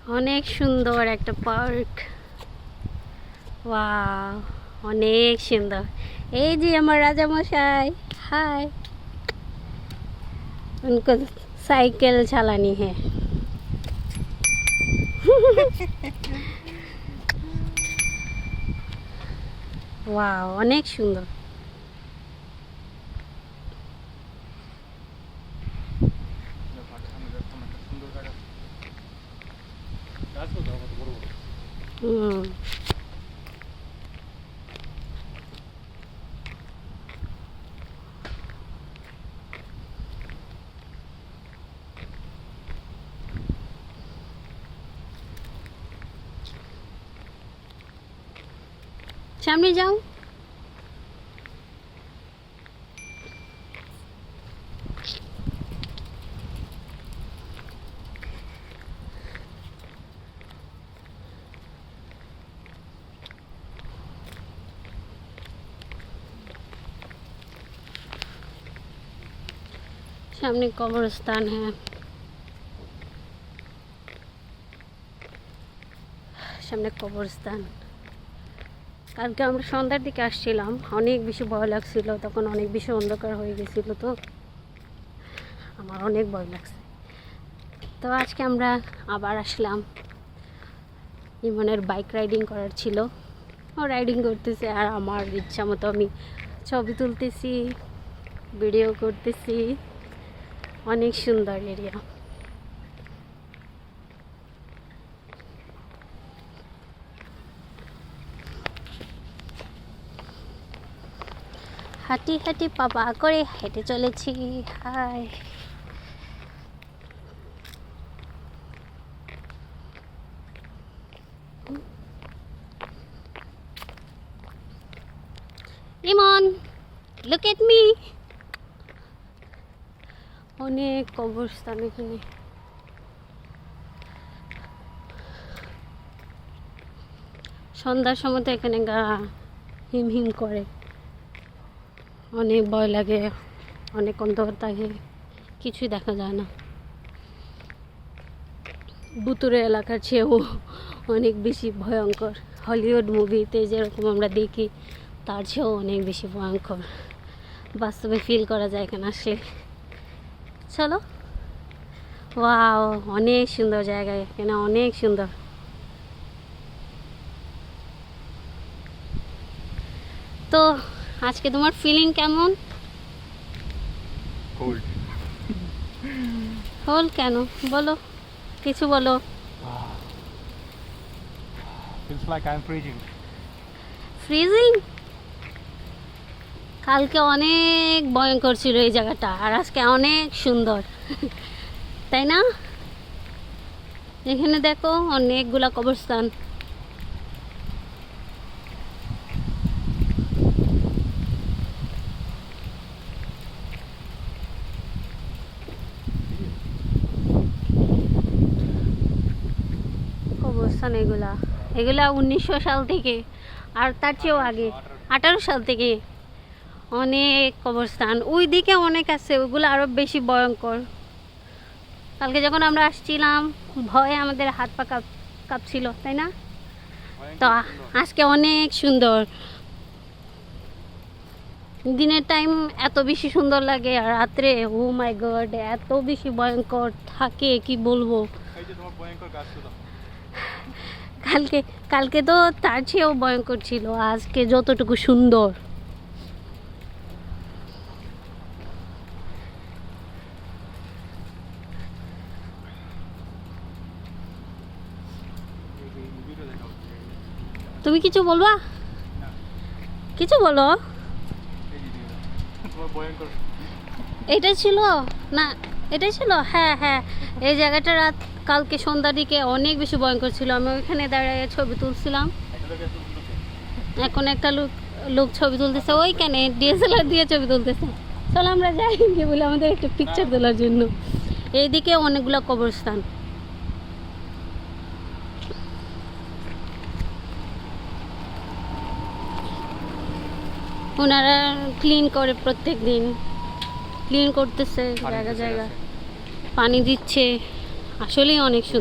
অনেক সুন্দর একটা পার্ক। ওয়াও, অনেক সুন্দর। এই যে আমার রাজামশাই, हाय। उनको साइकिल चलानी है। वाओ, অনেক সুন্দর। সামনে যাও। सामने कब्रिस्तान है। সামনে কবরস্থান। কালকে আমরা সন্ধ্যার দিকে আসছিলাম, অনেক বেশি ভয় লাগছিল, তখন অনেক বেশি অন্ধকার হয়ে গেছিল, তো আমার অনেক ভয় লাগছে। তো আজকে আমরা আবার আসলাম। ইমনের বাইক রাইডিং করার ছিল, ও রাইডিং করতেছে আর আমার ইচ্ছা মতো আমি ছবি তুলতেছি, ভিডিও করতেছি। অনেক সুন্দর এরিয়া। হাঁটি হাঁটি পাপা করে হেঁটে চলেছি। Hi, Imon, look at me. অনেক কবরস্থান এখানে। সন্ধ্যার সময় তো এখানে গা হিম হিম করে, অনেক ভয় লাগে, অনেক অন্ধকার থাকে, কিছুই দেখা যায় না। ভুতুরে এলাকার চেয়েও অনেক বেশি ভয়ঙ্কর। হলিউড মুভিতে যেরকম আমরা দেখি তার চেয়েও অনেক বেশি ভয়ঙ্কর বাস্তবে ফিল করা যায় এখানে আসলে। চলো। ওয়াও, অনেক সুন্দর জায়গা এখানে, অনেক সুন্দর। তো আজকে তোমার ফিলিং কেমন? হোল কেন বলো, কিছু বলো। Feels like I'm freezing. Freezing? কালকে অনেক ভয়ঙ্কর ছিল এই জায়গাটা, আর আজকে অনেক সুন্দর, তাই না? এখানে দেখো অনেকগুলা কবরস্থান। কবরস্থান এগুলা 1900 সাল থেকে, আর তার চেয়েও আগে 18 সাল থেকে অনেক কবরস্থান। ওই দিকে অনেক আছে, ওইগুলো আরও বেশি ভয়ঙ্কর। কালকে যখন আমরা আসছিলাম ভয়ে আমাদের হাত পা কাঁপছিল, তাই না? তো আজকে অনেক সুন্দর। দিনের টাইম এত বেশি সুন্দর লাগে, আর রাত্রে ও মাই গড এত বেশি ভয়ঙ্কর থাকে, কি বলবো। কালকে তো তার চেয়েও ভয়ঙ্কর ছিল, আজকে যতটুকু সুন্দর। তুমি কিছু বলবা? কিছু বলো। এটা ছিল না, এটাই ছিল। হ্যাঁ হ্যাঁ, এই জায়গাটা রাত কালকে সন্ধ্যার দিকে অনেক বেশি ভয়ঙ্কর ছিল। আমি ওইখানে দাঁড়িয়ে ছবি তুলছিলাম। এখন একটা লোক ছবি তুলতেছে, ওইখানে ডিএসএলআর দিয়ে ছবি তুলতেছে। চলো আমরা যাই গিয়ে বলে আমাদের একটা পিকচার তোলার জন্য। এইদিকে অনেকগুলো কবরস্থান। ওনারা ক্লিন করে, প্রত্যেক দিন ক্লিন করতেছে, জায়গা জায়গা পানি দিচ্ছে। আসলেই অনেক সুন্দর।